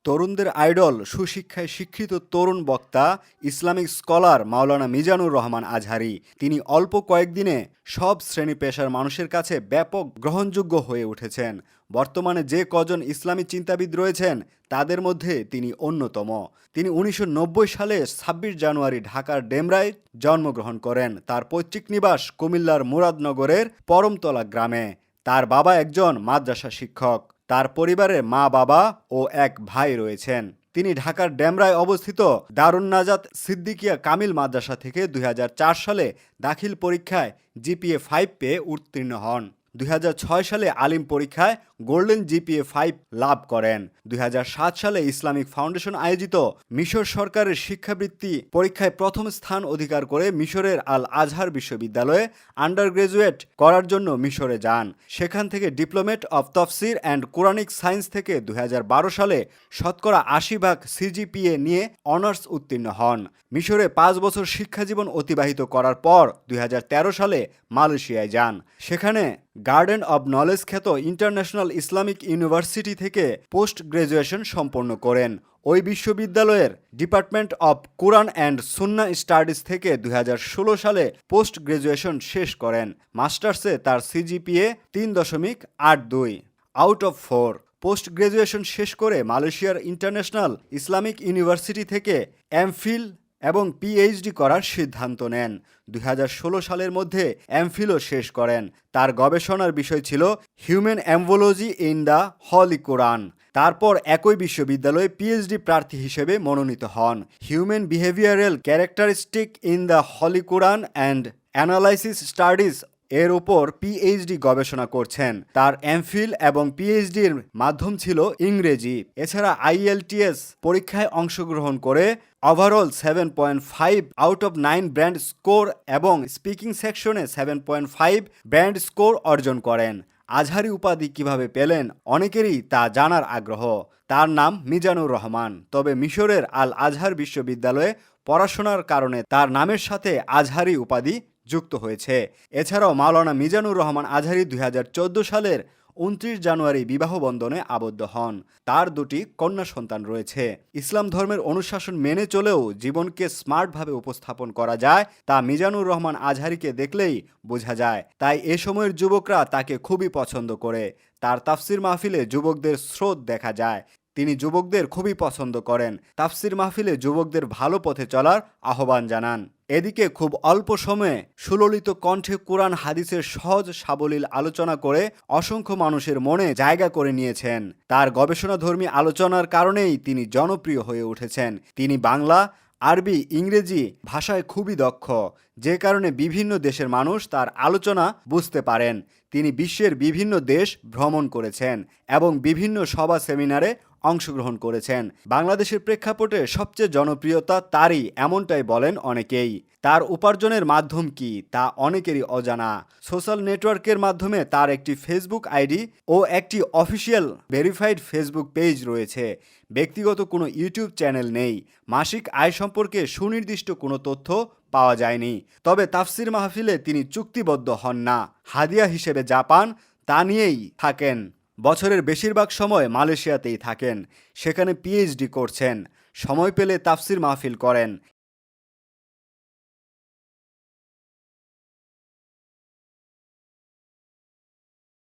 তরুণদের আইডল, সুশিক্ষায় শিক্ষিত তরুণ বক্তা, ইসলামিক স্কলার মাওলানা মিজানুর রহমান আজহারী। তিনি অল্প কয়েকদিনে সব শ্রেণী পেশার মানুষের কাছে ব্যাপক গ্রহণযোগ্য হয়ে উঠেছেন। বর্তমানে যে কজন ইসলামী চিন্তাবিদ রয়েছেন তাদের মধ্যে তিনি অন্যতম। তিনি 1990 সালে 26 জানুয়ারি ঢাকার ডেমরায় জন্মগ্রহণ করেন। তার পৈতৃক নিবাস কুমিল্লার মুরাদনগরের পরমতলা গ্রামে। তার বাবা একজন মাদ্রাসা শিক্ষক। তার পরিবারের মা, বাবা ও এক ভাই রয়েছেন। তিনি ঢাকার ডেমরায় অবস্থিত দারুন নাজাত সিদ্দিকিয়া কামিল মাদ্রাসা থেকে 2004 সালে দাখিল পরীক্ষায় জিপিএ 5 পেয়ে উত্তীর্ণ হন। 2006 সালে আলিম পরীক্ষায় গোল্ডেন জিপিএ 5 লাভ করেন। 2007 সালে ইসলামিক ফাউন্ডেশন আয়োজিত মিশর সরকারের শিক্ষাবৃত্তি পরীক্ষায় প্রথম স্থান অধিকার করে মিশরের আল আজহার বিশ্ববিদ্যালয়ে আন্ডার গ্রাজুয়েট করার জন্য মিশরে যান। সেখান থেকে ডিপ্লোমেট অফ তফসির অ্যান্ড কোরআনিক সায়েন্স থেকে 2012 সালে শতকরা 80% সিজিপিএ নিয়ে অনার্স উত্তীর্ণ হন। মিশরে 5 বছর শিক্ষাজীবন অতিবাহিত করার পর 2013 সালে মালয়েশিয়ায় যান। সেখানে গার্ডেন অব নলেজ খ্যাত ইন্টারন্যাশনাল ইসলামিক ইউনিভার্সিটি থেকে পোস্ট গ্রাজুয়েশন সম্পন্ন করেন। ওই বিশ্ববিদ্যালয়ের department of Quran and Sunnah studies থেকে 2016 সালে পোস্ট গ্রাজুয়েশন শেষ করেন। মাস্টার্সে তার CGPA 3.82 out of 4। Post graduation শেষ করে মালয়েশিয়ার ইন্টারন্যাশনাল ইসলামিক ইউনিভার্সিটি থেকে এমফিল এবং পিএইচডি করার সিদ্ধান্ত নেন। 2016 সালের মধ্যে এমফিলও শেষ করেন। তার গবেষণার বিষয় ছিল হিউম্যান এমভোলজি ইন দ্য হলি কোরআন। তারপর একই বিশ্ববিদ্যালয়ে পিএইচডি প্রার্থী হিসেবে মনোনীত হন। Human behavioural characteristic in the Holi Quran and analysis studies এর উপর পিএইচডি গবেষণা করছেন। তার এমফিল এবং পিএইচডির মাধ্যম ছিল ইংরেজি। এছাড়া আইএলটিএস পরীক্ষায় অংশগ্রহণ করে overall 7.5 out of 9 brand score এবং স্পিকিং সেকশনে 7.5 ব্র্যান্ড স্কোর অর্জন করেন। আজহারী উপাধি কিভাবে পেলেন অনেকেরই তা জানার আগ্রহ। তার নাম মিজানুর রহমান, তবে মিশরের আল আজহার বিশ্ববিদ্যালয়ে পড়াশোনার কারণে তার নামের সাথে আজহারী উপাধি যুক্ত হয়েছে। এছাড়াও মাওলানা মিজানুর রহমান আজহারী 2014 সালের 29 জানুয়ারি বিবাহ বন্ধনে আবদ্ধ হন। তার 2টি কন্যা সন্তান রয়েছে। ইসলাম ধর্মের অনুশাসন মেনে চলেও জীবনকে স্মার্টভাবে উপস্থাপন করা যায় তা মিজানুর রহমান আজহারীকে দেখলেই বোঝা যায়। তাই এ সময়ের যুবকরা তাকে খুবই পছন্দ করে। তার তাফসির মাহফিলে যুবকদের স্রোত দেখা যায়। তিনি যুবকদের খুবই পছন্দ করেন। তাফসির মাহফিলে যুবকদের ভালো পথে চলার আহ্বান জানান। এদিকে খুব অল্প সময়ে সুললিত কণ্ঠে কোরআন হাদিসের সহজ সাবলীল আলোচনা করে অসংখ্য মানুষের মনে জায়গা করে নিয়েছেন। তার গবেষণাধর্মী আলোচনার কারণেই তিনি জনপ্রিয় হয়ে উঠেছেন। তিনি বাংলা, আরবি, ইংরেজি ভাষায় খুবই দক্ষ, যে কারণে বিভিন্ন দেশের মানুষ তার আলোচনা বুঝতে পারেন। তিনি বিশ্বের বিভিন্ন দেশ ভ্রমণ করেছেন এবং বিভিন্ন সভা সেমিনারে অংশগ্রহণ করেছেন। বাংলাদেশের প্রেক্ষাপটে সবচেয়ে জনপ্রিয়তা তারই, এমনটাই বলেন অনেকেই। তার উপার্জনের মাধ্যম কি তা অনেকেরই অজানা। সোশ্যাল নেটওয়ার্কের মাধ্যমে তার একটি ফেসবুক আইডি ও একটি অফিসিয়াল ভেরিফাইড ফেসবুক পেজ রয়েছে। ব্যক্তিগত কোনো ইউটিউব চ্যানেল নেই। মাসিক আয় সম্পর্কে সুনির্দিষ্ট কোনো তথ্য পাওয়া যায়নি। তবে তাফসির মাহফিলে তিনি চুক্তিবদ্ধ হন না। হাদিয়া হিসেবে যা পান তা নিয়েই থাকেন। বছরের বেশিরভাগ সময় মালয়েশিয়াতেই থাকেন। সেখানে পিএইচডি করছেন। সময় পেলে তাফসির মাহফিল করেন।